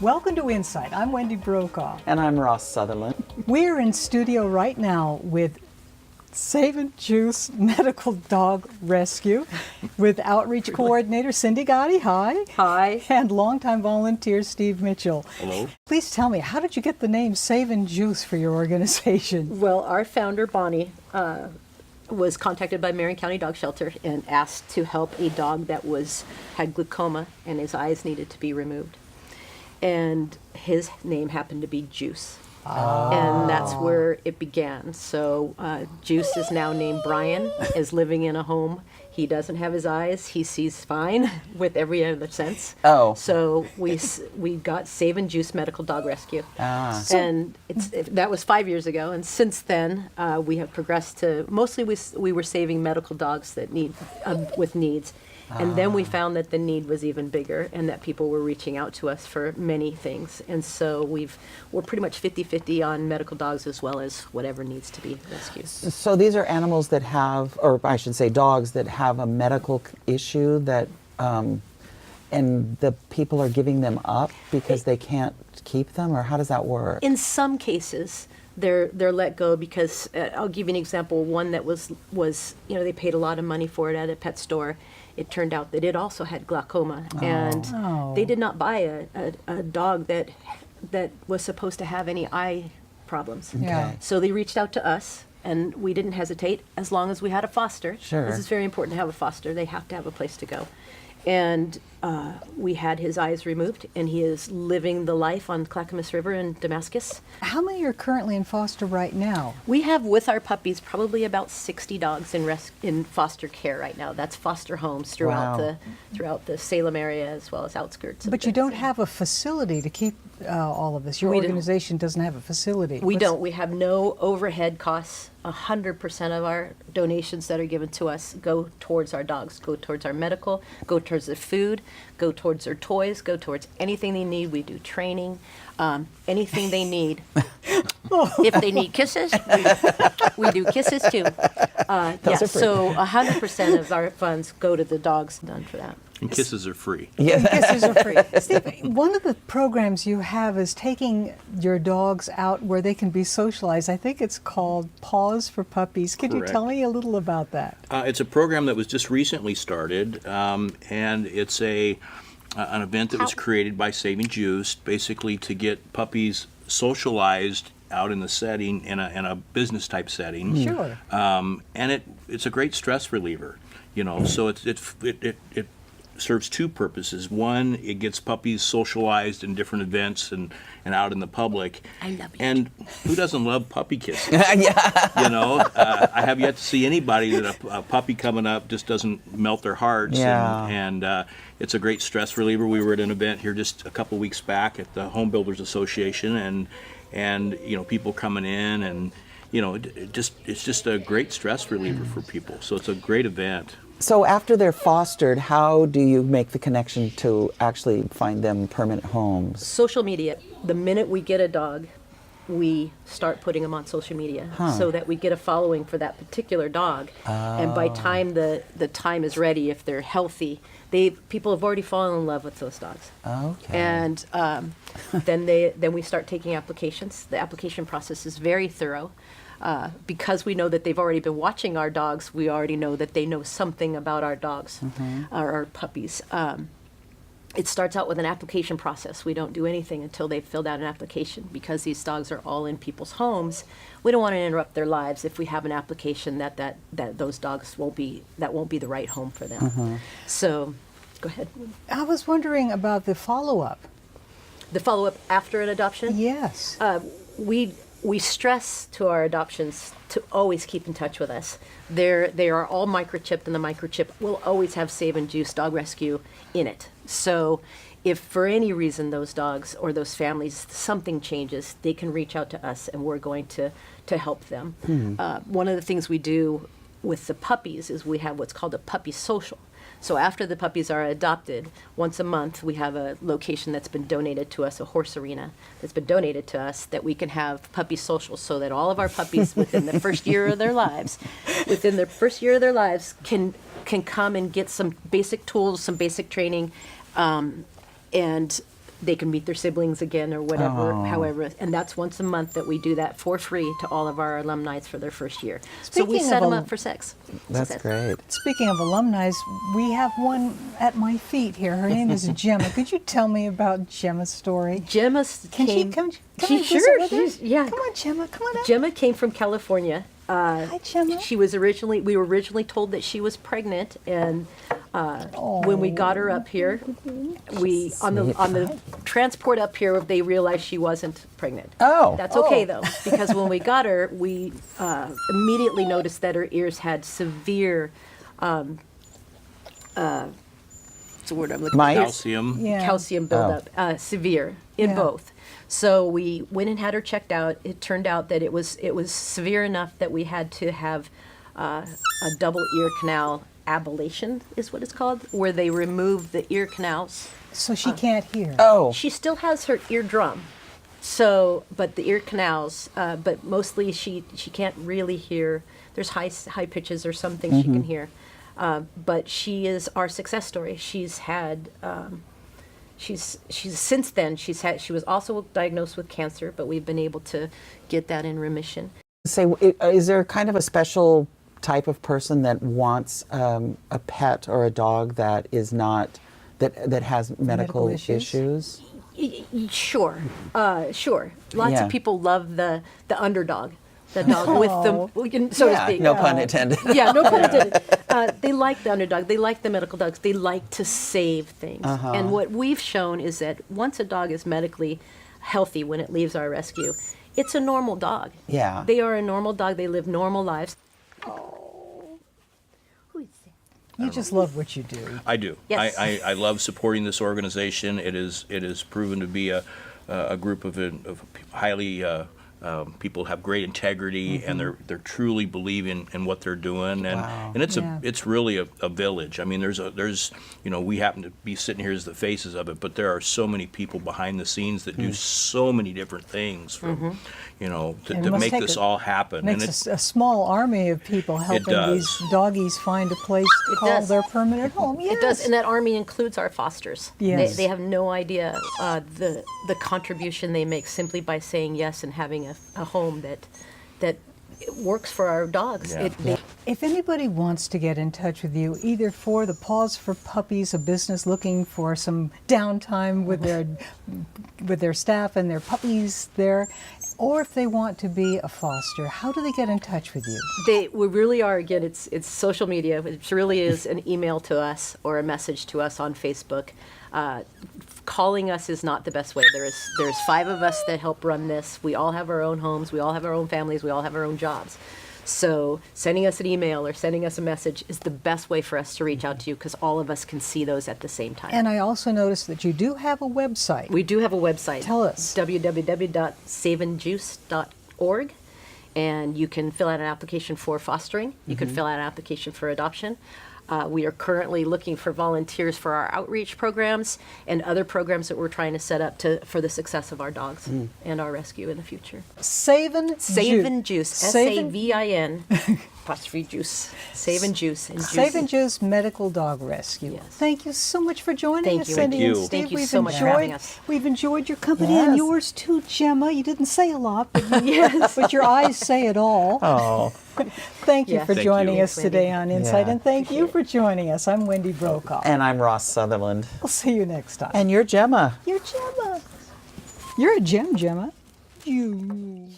Welcome to InSight. I'm Wendy Brokaw. And I'm Ross Sutherland. We're in studio right now with Savin Juice Medical Dog Rescue with Outreach Coordinator Cindy Gotti. Hi. Hi. And longtime volunteer Steve Mitchell. Hello. Please tell me, how did you get the name Savin Juice for your organization? Well, our founder, Bonnie, was contacted by Marion County Dog Shelter and asked to help a dog that had glaucoma and his eyes needed to be removed. And his name happened to be Juice. And that's where it began. So Juice is now named Brian, is living in a home. He doesn't have his eyes. He sees fine with every other sense. Oh. So we got Savin Juice Medical Dog Rescue. And that was 5 years ago. And since then, we have progressed to, mostly we were saving medical dogs that with needs. And then we found that the need was even bigger and that people were reaching out to us for many things. And so we're pretty much 50-50 on medical dogs as well as whatever needs to be rescued. So these are animals that have, or I should say dogs that have a medical issue that, and the people are giving them up because they can't keep them, or how does that work? In some cases, they're let go because, I'll give you an example, one that was they paid a lot of money for it at a pet store. It turned out that it also had glaucoma, and they did not buy a dog that was supposed to have any eye problems. Yeah. So they reached out to us, and we didn't hesitate as long as we had a foster. Sure. This is very important to have a foster. They have to have a place to go. And we had his eyes removed, and he is living the life on Clackamas River in Damascus. How many are currently in foster right now? We have, with our puppies, probably about 60 dogs in foster care right now. That's foster homes throughout the Salem area as well as outskirts. But you don't have a facility to keep all of this. Your organization doesn't have a facility. We don't. We have no overhead costs. 100% of our donations that are given to us go towards our dogs, go towards our medical, go towards their food, go towards their toys, go towards anything they need. We do training, anything they need. If they need kisses, we do kisses too. So 100% of our funds go to the dogs. Done for that. And kisses are free. And kisses are free. Steve, one of the programs you have is taking your dogs out where they can be socialized. I think it's called Paws for Puppies. Could you tell me a little about that? It's a program that was just recently started, and it's an event that was created by Savin Juice, basically to get puppies socialized out in the setting, in a business type setting. Sure. And it's a great stress reliever, so it serves two purposes. One, it gets puppies socialized in different events and out in the public. I love it. And who doesn't love puppy kisses? Yeah. I have yet to see anybody that a puppy coming up just doesn't melt their hearts. Yeah. And it's a gret stress reliever. We were at an event here just a couple weeks back at the Home Builders Association, and people coming in, and it's just a great stress reliever for people. So it's a great event. So after they're fostered, how do you make the connection to actually find them permanent homes? Social media. The minute we get a dog, we start putting them on social media so that we get a following for that particular dog. And by time the time is ready, if they're healthy, people have already fallen in love with those dogs. Okay. And then we start taking applications. The application process is very thorough. Because we know that they've already been watching our dogs, we already know that they know something about our dogs, our puppies. It starts out with an application process. We don't do anything until they've filled out an application, because these dogs are all in people's homes. We don't want to interrupt their lives if we have an application that those dogs won't be the right home for them. So, go ahead. I was wondering about the follow-up. The follow-up after an adoption? Yes. We stress to our adoptions to always keep in touch with us. They are all microchipped, and the microchip will always have Savin Juice Dog Rescue in it. So if for any reason those dogs or those families, something changes, they can reach out to us, and we're going to help them. One of the things we do with the puppies is we have what's called a puppy social. So after the puppies are adopted, once a month we have a location that's been donated to us, a horse arena that's been donated to us, that we can have puppy socials, so that all of our puppies within the first year of their lives, can come and get some basic tools, some basic training, and they can meet their siblings again or whatever, however. And that's once a month that we do that for free to all of our alumni for their first year. So we Speaking set of them up for sex. That's Success. great. Speaking of alumni, we have one at my feet here. Her name is Gemma. Could you tell me about Gemma's story? Gemma Can came. she come She- and visit sure, with she's- us? yeah. Come on, Gemma. Come on up. Gemma came from California. Hi, Gemma. We were originally told that she was pregnant, and when we got her up here, we on the transport up here, they realized she wasn't pregnant. Oh. That's okay though, because when we got her, we immediately noticed that her ears had severe. What's the word I'm looking Mites? for? Calcium. Yeah. Calcium buildup, severe in Yeah. both. So we went and had her checked out. It turned out that it was severe enough that we had to have a double ear canal ablation, is what it's called, where they remove the ear canals. So she can't hear. Oh. She still has her eardrum, so but the ear canals, but mostly she can't really hear. There's high pitches or some things she can hear, but she is our success story. She's had. She's since then she was also diagnosed with cancer, but we've been able to get that in remission. Say, is there kind of a special type of person that wants a pet or a dog that is not that has medical issues? Sure, sure. Lots Yeah. of people love the underdog, the dog with the so to speak. No pun intended. Yeah, no pun intended. They like the underdog. They like the medical dogs. They like to save things. And what we've shown is that once a dog is medically healthy when it leaves our rescue, it's a normal dog. Yeah. They are a normal dog. They live normal lives. You just love what you do. I do. Yes. I love supporting this organization. It is proven to be a group of highly people have great integrity, and they're truly believing in what they're doing, and it's Yeah. it's really a village. I mean, there's we happen to be sitting here as the faces of it, but there are so many people behind the scenes that do so many different things from It to must make take this a- all happen. And Makes a small army of people helping does. these doggies find a place to call does. their permanent home. Yes. It does, and that army includes our fosters. Yes. They have no idea the contribution they make simply by saying yes and having a home that works for our dogs. Yeah. If anybody wants to get in touch with you, either for the Paws for Puppies, a business looking for some downtime with their staff and their puppies there, or if they want to be a foster, how do they get in touch with you? We really are, again, it's social media. It really is an email to us or a message to us on Facebook. Calling us is not the best way. There's 5 of us that help run this. We all have our own homes. We all have our own families. We all have our own jobs. So sending us an email or sending us a message is the best way for us to reach out to you, because all of us can see those at the same time. And I also noticed that you do have a website. We do have a website. Tell us. www.savinjuice.org. And you can fill out an application for fostering. You can fill out an application for adoption. We are currently looking for volunteers for our outreach programs and other programs that we're trying to set up for the success of our dogs and our rescue in the future. Savin Juice, Savin- Savin apostrophe juice, Savin Juice, and Juice. Savin Juice Medical Dog Rescue. Yes. Thank you so much for joining Thank us, you. Cindy Thank and you. Steve. Thank you We've so much for having us. We've enjoyed your company and Yes. yours too, Gemma. You didn't say a lot, but, Yes. but your eyes say it all. Oh. Thank you Yeah. for Thank joining you. us today on InSight, Yeah. and thank you for joining us. I'm Wendy Brokaw. And I'm Ross Sutherland. We'll see you next time. And you're Gemma. You're Gemma. You're a gem, Gemma. You.